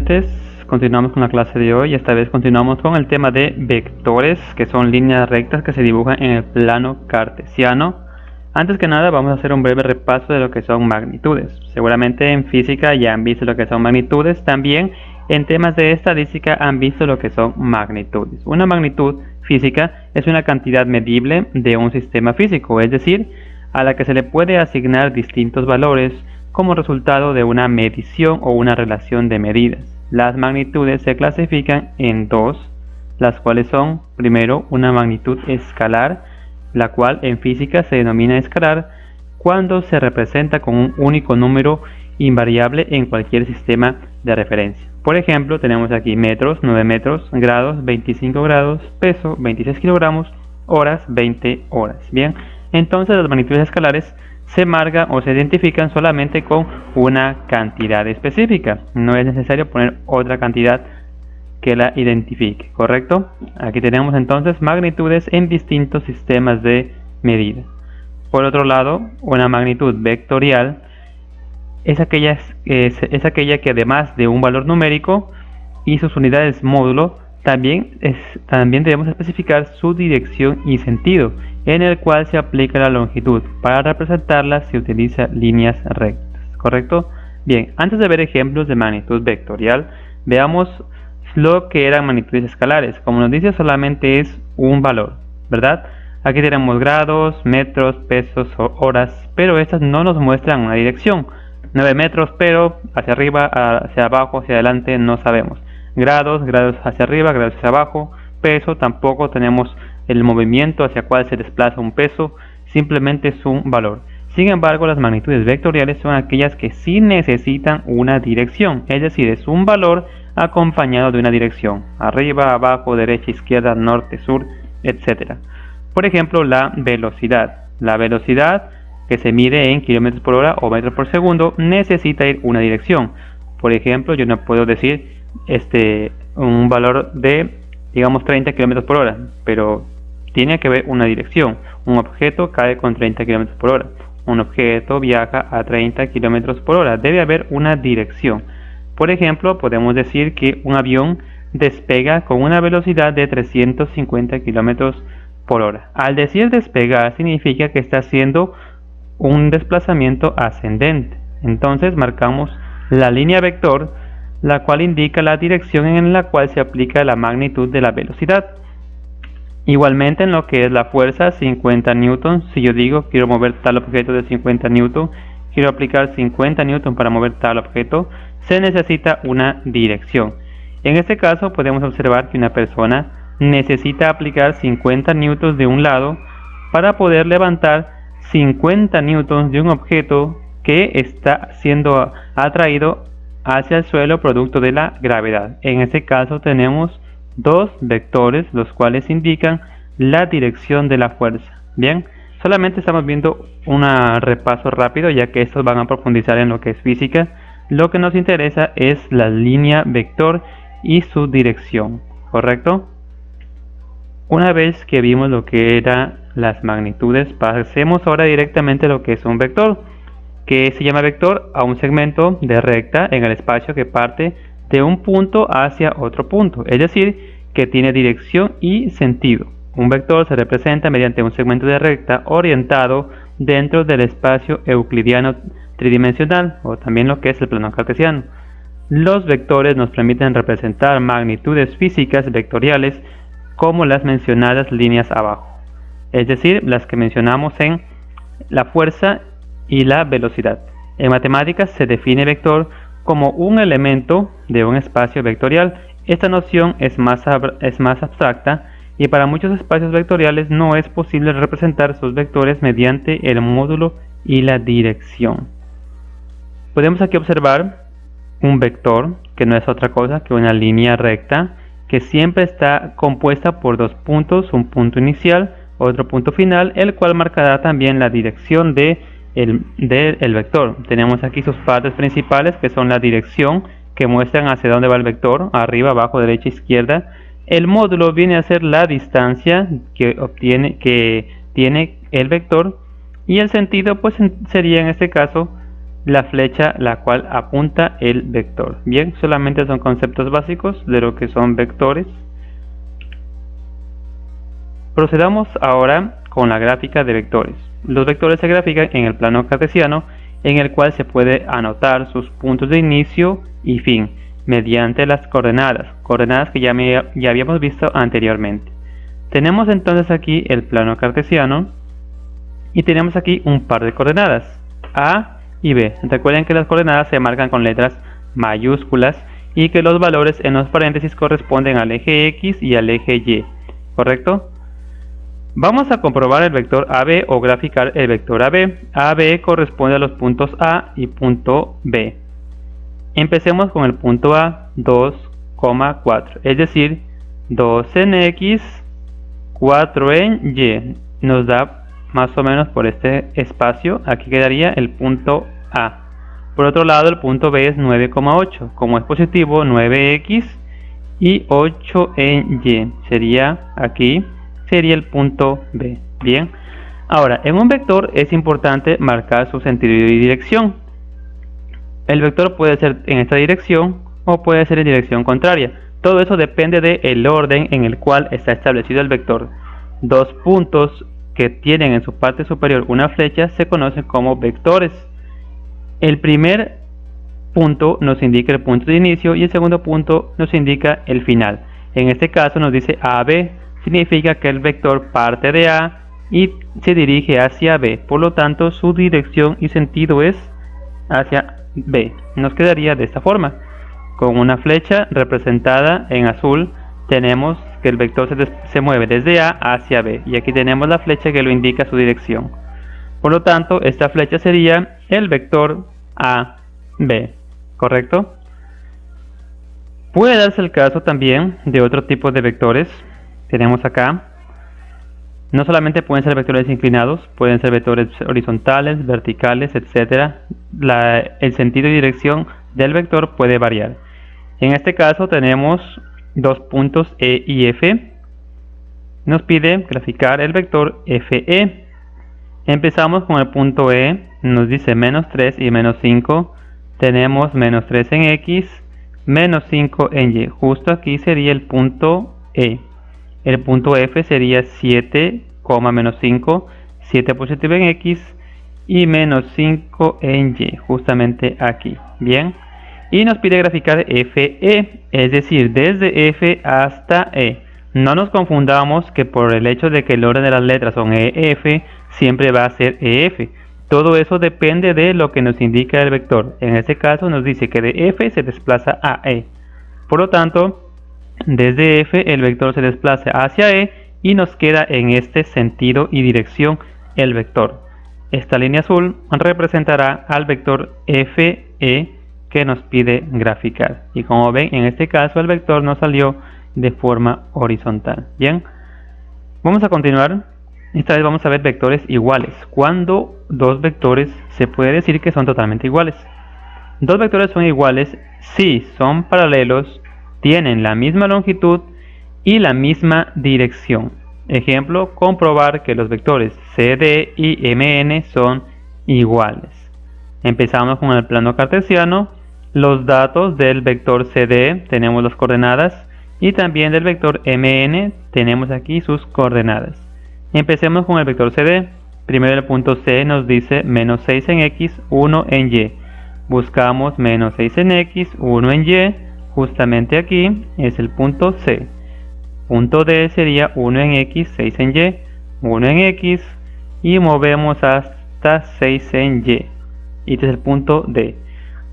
estudiantes, continuamos con la clase de hoy y esta vez continuamos con el tema de vectores, que son líneas rectas que se dibujan en el plano cartesiano. Antes que nada vamos a hacer un breve repaso de lo que son magnitudes. Seguramente en física ya han visto lo que son magnitudes, también en temas de estadística han visto lo que son magnitudes. Una magnitud física es una cantidad medible de un sistema físico, es decir, a la que se le puede asignar distintos valores como resultado de una medición o una relación de medidas. Las magnitudes se clasifican en dos, las cuales son, primero, una magnitud escalar, la cual en física se denomina escalar cuando se representa con un único número invariable en cualquier sistema de referencia. Por ejemplo, tenemos aquí metros, 9 metros, grados, 25 grados, peso, 26 kilogramos, horas, 20 horas. Bien, entonces las magnitudes escalares se marcan o se identifican solamente con una cantidad específica. No es necesario poner otra cantidad que la identifique, ¿correcto? Aquí tenemos entonces magnitudes en distintos sistemas de medida. Por otro lado, una magnitud vectorial es aquella que además de un valor numérico y sus unidades módulo, también debemos especificar su dirección y sentido, en el cual se aplica la longitud. Para representarla se utiliza líneas rectas, ¿correcto? Bien, antes de ver ejemplos de magnitud vectorial, veamos lo que eran magnitudes escalares. Como nos dice, solamente es un valor, ¿verdad? Aquí tenemos grados, metros, pesos o horas, pero estas no nos muestran una dirección. 9 metros, pero hacia arriba, hacia abajo, hacia adelante no sabemos. Grados hacia arriba, grados hacia abajo. Peso, tampoco tenemos el movimiento hacia cuál se desplaza un peso, simplemente es un valor. Sin embargo, las magnitudes vectoriales son aquellas que sí necesitan una dirección, es decir, es un valor acompañado de una dirección, arriba, abajo, derecha, izquierda, norte, sur, etc. Por ejemplo, la velocidad. La velocidad, que se mide en kilómetros por hora o metros por segundo, necesita ir una dirección. Por ejemplo, yo no puedo decir un valor de, digamos, 30 kilómetros por hora, pero tiene que haber una dirección. Un objeto cae con 30 kilómetros por hora. Un objeto viaja a 30 kilómetros por hora. Debe haber una dirección. Por ejemplo, podemos decir que un avión despega con una velocidad de 350 kilómetros por hora. Al decir despegar significa que está haciendo un desplazamiento ascendente. Entonces marcamos la línea vector, la cual indica la dirección en la cual se aplica la magnitud de la velocidad. Igualmente en lo que es la fuerza, 50 newtons, si yo digo quiero mover tal objeto de 50 newtons, quiero aplicar 50 newtons para mover tal objeto, se necesita una dirección. En este caso podemos observar que una persona necesita aplicar 50 newtons de un lado para poder levantar 50 newtons de un objeto que está siendo atraído hacia el suelo producto de la gravedad. En este caso tenemos dos vectores, los cuales indican la dirección de la fuerza. Bien, solamente estamos viendo un repaso rápido, ya que estos van a profundizar en lo que es física. Lo que nos interesa es la línea vector y su dirección, ¿correcto? Una vez que vimos lo que eran las magnitudes, pasemos ahora directamente a lo que es un vector, que se llama vector a un segmento de recta en el espacio que parte de un punto hacia otro punto, es decir, que tiene dirección y sentido. Un vector se representa mediante un segmento de recta orientado dentro del espacio euclidiano tridimensional, o también lo que es el plano cartesiano. Los vectores nos permiten representar magnitudes físicas vectoriales como las mencionadas líneas abajo, es decir, las que mencionamos en la fuerza y la velocidad. En matemáticas se define vector como un elemento de un espacio vectorial. Esta noción es más abstracta y para muchos espacios vectoriales no es posible representar sus vectores mediante el módulo y la dirección. Podemos aquí observar un vector que no es otra cosa que una línea recta que siempre está compuesta por dos puntos, un punto inicial, otro punto final, el cual marcará también la dirección del vector. Tenemos aquí sus partes principales, que son la dirección, que muestran hacia dónde va el vector, arriba, abajo, derecha, izquierda. El módulo viene a ser la distancia que tiene el vector, y el sentido pues sería en este caso la flecha la cual apunta el vector. Bien, solamente son conceptos básicos de lo que son vectores. Procedamos ahora con la gráfica de vectores. Los vectores se grafican en el plano cartesiano, en el cual se puede anotar sus puntos de inicio y fin mediante las coordenadas que ya habíamos visto anteriormente. Tenemos entonces aquí el plano cartesiano y tenemos aquí un par de coordenadas, A y B. Recuerden que las coordenadas se marcan con letras mayúsculas y que los valores en los paréntesis corresponden al eje X y al eje Y, ¿correcto? Vamos a comprobar el vector AB o graficar el vector AB. AB corresponde a los puntos A y punto B. Empecemos con el punto A, 2,4, es decir, 2 en X, 4 en Y. Nos da más o menos por este espacio. Aquí quedaría el punto A. Por otro lado, el punto B es 9,8. Como es positivo, 9X y 8 en Y. Sería el punto B. Bien. Ahora, en un vector es importante marcar su sentido y dirección. El vector puede ser en esta dirección o puede ser en dirección contraria. Todo eso depende del orden en el cual está establecido el vector. Dos puntos que tienen en su parte superior una flecha se conocen como vectores. El primer punto nos indica el punto de inicio y el segundo punto nos indica el final. En este caso nos dice AB, significa que el vector parte de A y se dirige hacia B, por lo tanto su dirección y sentido es hacia B. Nos quedaría de esta forma. Con una flecha representada en azul tenemos que el vector se mueve desde A hacia B y aquí tenemos la flecha que lo indica su dirección. Por lo tanto, esta flecha sería el vector AB, ¿correcto? Puede darse el caso también de otro tipo de vectores. Tenemos acá, no solamente pueden ser vectores inclinados, pueden ser vectores horizontales, verticales, etc. El sentido y dirección del vector puede variar. En este caso tenemos dos puntos E y F. Nos pide graficar el vector FE. Empezamos con el punto E, nos dice menos 3 y menos 5. Tenemos menos 3 en X, menos 5 en Y. Justo aquí sería el punto E. El punto F sería 7, menos 5, 7 positivo en X y menos 5 en Y, justamente aquí. Bien. Y nos pide graficar FE, es decir, desde F hasta E. No nos confundamos que por el hecho de que el orden de las letras son EF, siempre va a ser EF. Todo eso depende de lo que nos indica el vector. En este caso nos dice que de F se desplaza a E. Por lo tanto, desde F el vector se desplaza hacia E y nos queda en este sentido y dirección el vector. Esta línea azul representará al vector FE que nos pide graficar. Y como ven, en este caso el vector nos salió de forma horizontal. Bien, vamos a continuar. Esta vez vamos a ver vectores iguales. Cuando dos vectores se puede decir que son totalmente iguales. Dos vectores son iguales si son paralelos, tienen la misma longitud y la misma dirección. Ejemplo, comprobar que los vectores CD y MN son iguales. Empezamos con el plano cartesiano. Los datos del vector CD tenemos las coordenadas y también del vector MN tenemos aquí sus coordenadas. Empecemos con el vector CD. Primero el punto C nos dice menos 6 en X, 1 en Y. Buscamos menos 6 en X, 1 en Y. Justamente aquí es el punto C. Punto D sería 1 en X, 6 en Y, 1 en X y movemos hasta 6 en Y. Y este es el punto D.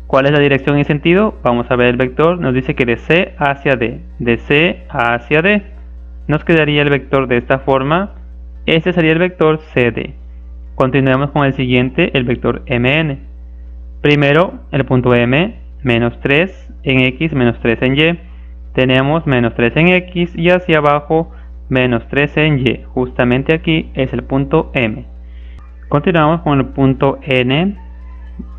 ¿Cuál es la dirección y sentido? Vamos a ver el vector. Nos dice que de C hacia D. De C hacia D. Nos quedaría el vector de esta forma. Este sería el vector CD. Continuemos con el siguiente, el vector MN. Primero, el punto M, menos 3 en X, menos 3 en Y. Tenemos menos 3 en X y hacia abajo menos 3 en Y. Justamente aquí es el punto M. Continuamos con el punto N.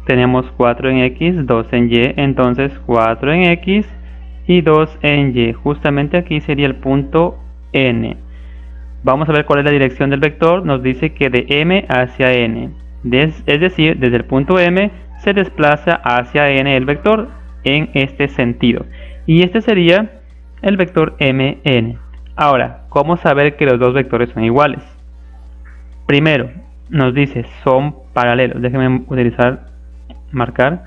Tenemos 4 en X, 2 en Y, entonces 4 en X y 2 en Y. Justamente aquí sería el punto N. Vamos a ver cuál es la dirección del vector. Nos dice que de M hacia N. Es decir, desde el punto M se desplaza hacia n el vector en este sentido. Y este sería el vector mn. Ahora, ¿cómo saber que los dos vectores son iguales? Primero, nos dice son paralelos. Déjenme marcar.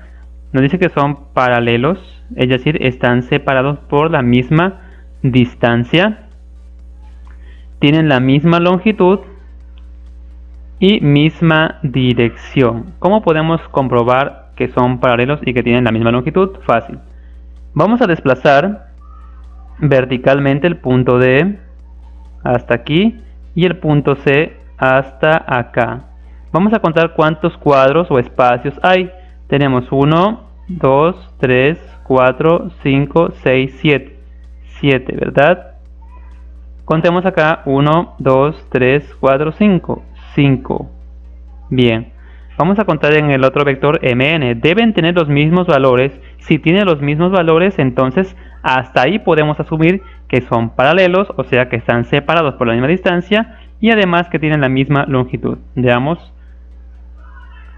Nos dice que son paralelos, es decir, están separados por la misma distancia, tienen la misma longitud y misma dirección. ¿Cómo podemos comprobar que son paralelos y que tienen la misma longitud? Fácil. Vamos a desplazar verticalmente el punto D hasta aquí y el punto C hasta acá. Vamos a contar cuántos cuadros o espacios hay. Tenemos 1, 2, 3, 4, 5, 6, 7. 7, ¿verdad? Contemos acá 1, 2, 3, 4, 5. 5. Bien. Vamos a contar en el otro vector mn. Deben tener los mismos valores. Si tienen los mismos valores, entonces hasta ahí podemos asumir que son paralelos, o sea que están separados por la misma distancia y además que tienen la misma longitud. Veamos.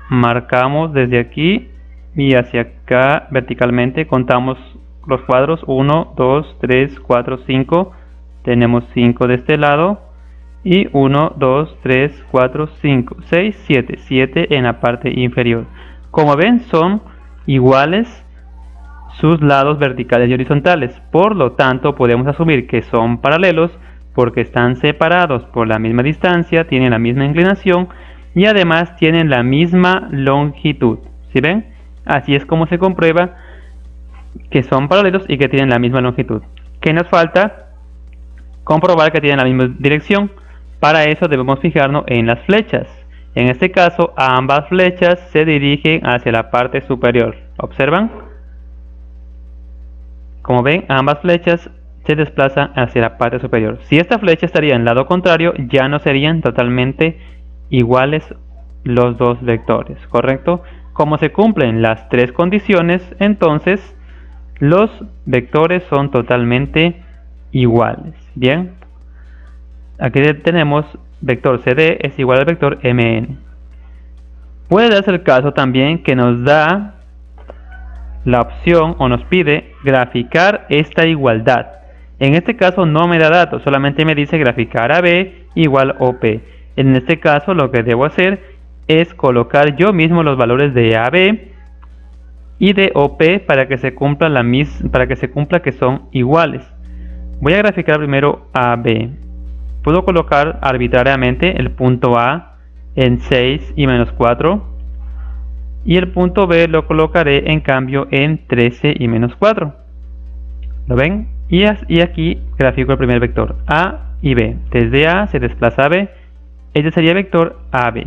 Marcamos desde aquí y hacia acá verticalmente. Contamos los cuadros 1, 2, 3, 4, 5. Tenemos 5 de este lado. Y 1, 2, 3, 4, 5, 6, 7. 7 en la parte inferior. Como ven, son iguales sus lados verticales y horizontales. Por lo tanto, podemos asumir que son paralelos porque están separados por la misma distancia, tienen la misma inclinación y además tienen la misma longitud. ¿Sí ven? Así es como se comprueba que son paralelos y que tienen la misma longitud. ¿Qué nos falta? Comprobar que tienen la misma dirección. Para eso debemos fijarnos en las flechas. En este caso, ambas flechas se dirigen hacia la parte superior. ¿Observan? Como ven, ambas flechas se desplazan hacia la parte superior. Si esta flecha estaría en el lado contrario, ya no serían totalmente iguales los dos vectores, ¿correcto? Como se cumplen las tres condiciones, entonces los vectores son totalmente iguales. Bien, aquí tenemos vector CD es igual al vector MN. Puede darse el caso también que nos da la opción o nos pide graficar esta igualdad. En este caso no me da datos, solamente me dice graficar AB igual OP. En este caso lo que debo hacer es colocar yo mismo los valores de AB y de OP para que se cumpla que son iguales. Voy a graficar primero AB. Puedo colocar arbitrariamente el punto A en 6 y menos 4 y el punto B lo colocaré en cambio en 13 y menos 4. ¿Lo ven? Y aquí grafico el primer vector A y B. Desde A se desplaza a B. Este sería el vector AB.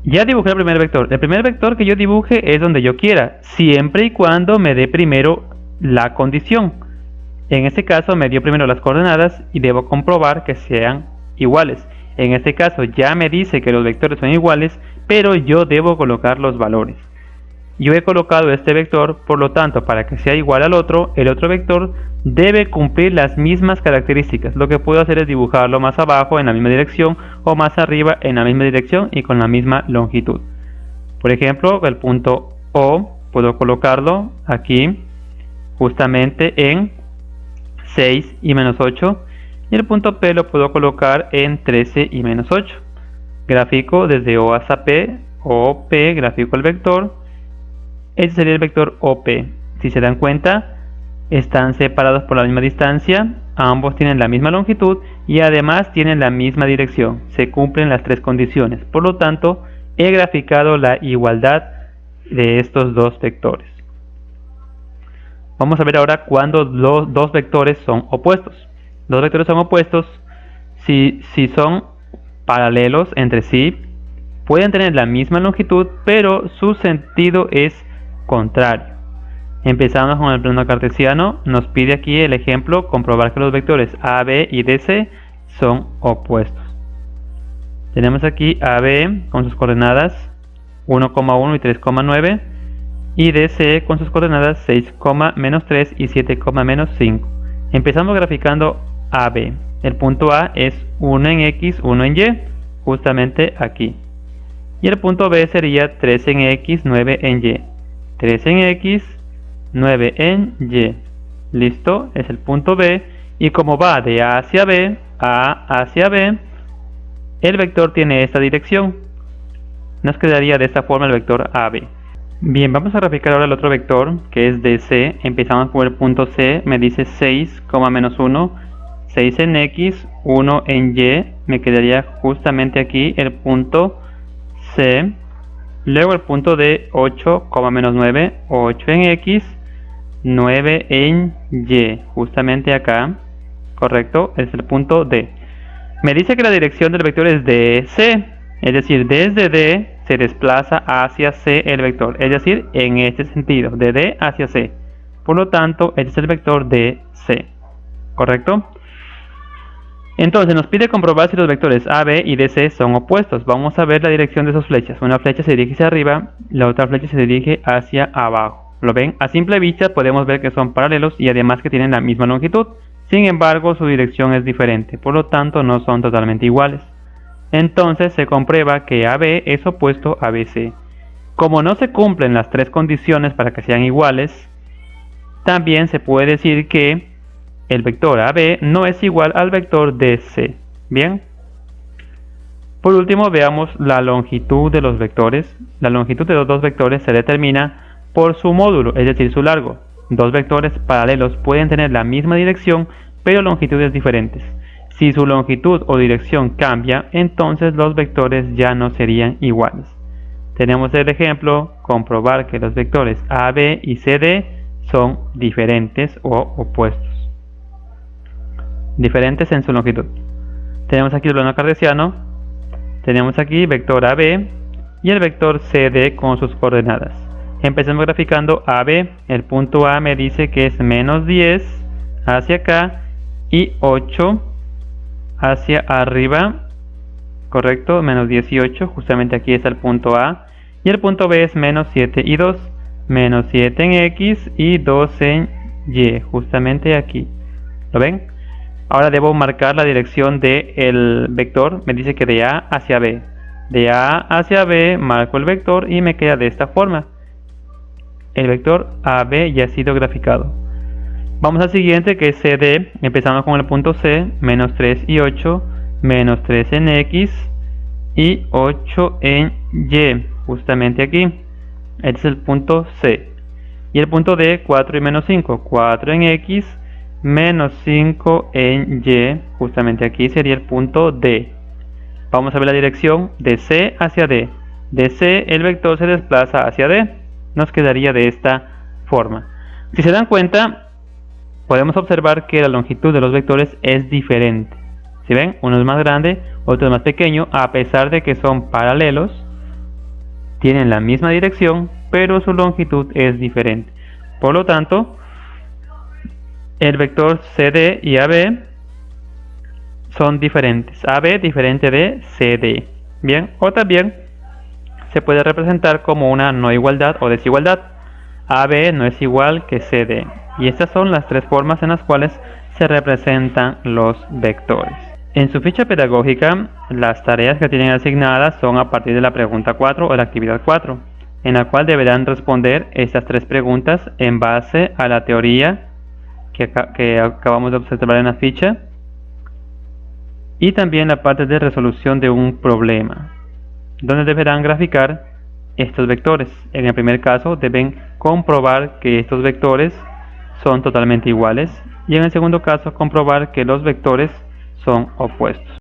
Ya dibujé el primer vector. El primer vector que yo dibuje es donde yo quiera, siempre y cuando me dé primero la condición. En este caso me dio primero las coordenadas y debo comprobar que sean iguales. En este caso ya me dice que los vectores son iguales, pero yo debo colocar los valores. Yo he colocado este vector, por lo tanto, para que sea igual al otro, el otro vector debe cumplir las mismas características. Lo que puedo hacer es dibujarlo más abajo en la misma dirección o más arriba en la misma dirección y con la misma longitud. Por ejemplo, el punto O puedo colocarlo aquí justamente en 6 y menos 8 y el punto P lo puedo colocar en 13 y menos 8. Grafico desde O hasta P, OP, grafico el vector. Este sería el vector OP. Si se dan cuenta, están separados por la misma distancia, ambos tienen la misma longitud y además tienen la misma dirección. Se cumplen las tres condiciones. Por lo tanto, he graficado la igualdad de estos dos vectores. Vamos a ver ahora cuando los dos vectores son opuestos. Los vectores son opuestos si son paralelos entre sí, pueden tener la misma longitud, pero su sentido es contrario. Empezamos con el plano cartesiano. Nos pide aquí el ejemplo, comprobar que los vectores AB y DC son opuestos. Tenemos aquí AB con sus coordenadas 1,1 y 3,9 y DC con sus coordenadas 6, menos 3 y 7, menos 5. Empezamos graficando AB. El punto A es 1 en X, 1 en Y, justamente aquí. Y el punto B sería 3 en X, 9 en Y. 3 en X, 9 en Y. Listo, es el punto B. Y como va de A hacia B, el vector tiene esta dirección. Nos quedaría de esta forma el vector AB. Bien, vamos a graficar ahora el otro vector, que es DC. Empezamos por el punto C, me dice 6, menos 1, 6 en X, 1 en Y. Me quedaría justamente aquí el punto C. Luego el punto D, 8, menos 9, 8 en X, 9 en Y, justamente acá, correcto, es el punto D. Me dice que la dirección del vector es DC, es decir, desde D se desplaza hacia C el vector, es decir, en este sentido, de D hacia C. Por lo tanto, este es el vector DC, ¿correcto? Entonces nos pide comprobar si los vectores AB y DC son opuestos. Vamos a ver la dirección de sus flechas. Una flecha se dirige hacia arriba, la otra flecha se dirige hacia abajo. ¿Lo ven? A simple vista podemos ver que son paralelos y además que tienen la misma longitud. Sin embargo, su dirección es diferente, por lo tanto no son totalmente iguales. Entonces se comprueba que AB es opuesto a BC. Como no se cumplen las tres condiciones para que sean iguales, también se puede decir que el vector AB no es igual al vector DC. Bien. Por último, veamos la longitud de los vectores. La longitud de los dos vectores se determina por su módulo, es decir, su largo. Dos vectores paralelos pueden tener la misma dirección, pero longitudes diferentes. Si su longitud o dirección cambia, entonces los vectores ya no serían iguales. Tenemos el ejemplo, comprobar que los vectores AB y CD son diferentes o opuestos. Diferentes en su longitud. Tenemos aquí el plano cartesiano, tenemos aquí vector AB y el vector CD con sus coordenadas. Empecemos graficando AB. El punto A me dice que es menos 10 hacia acá y 8 hacia arriba, correcto, menos 18, justamente aquí está el punto A. Y el punto B es menos 7 y 2, menos 7 en X y 2 en Y, justamente aquí. ¿Lo ven? Ahora debo marcar la dirección del vector. Me dice que de A hacia B. De A hacia B marco el vector y me queda de esta forma. El vector AB ya ha sido graficado. Vamos al siguiente, que es CD. Empezamos con el punto C, menos 3 y 8, menos 3 en X y 8 en Y, justamente aquí. Este es el punto C. Y el punto D, 4 y menos 5, 4 en X, menos 5 en Y, justamente aquí sería el punto D. Vamos a ver la dirección de C hacia D. De C el vector se desplaza hacia D. Nos quedaría de esta forma. Si se dan cuenta, podemos observar que la longitud de los vectores es diferente. ¿Sí ven? Uno es más grande, otro es más pequeño, a pesar de que son paralelos, tienen la misma dirección, pero su longitud es diferente. Por lo tanto, el vector CD y AB son diferentes. AB diferente de CD. Bien, o también se puede representar como una no igualdad o desigualdad. AB no es igual que CD. Y estas son las tres formas en las cuales se representan los vectores. En su ficha pedagógica, las tareas que tienen asignadas son a partir de la pregunta 4 o la actividad 4, en la cual deberán responder estas tres preguntas en base a la teoría que acabamos de observar en la ficha, y también la parte de resolución de un problema, donde deberán graficar estos vectores. En el primer caso deben comprobar que estos vectores son totalmente iguales, y en el segundo caso comprobar que los vectores son opuestos.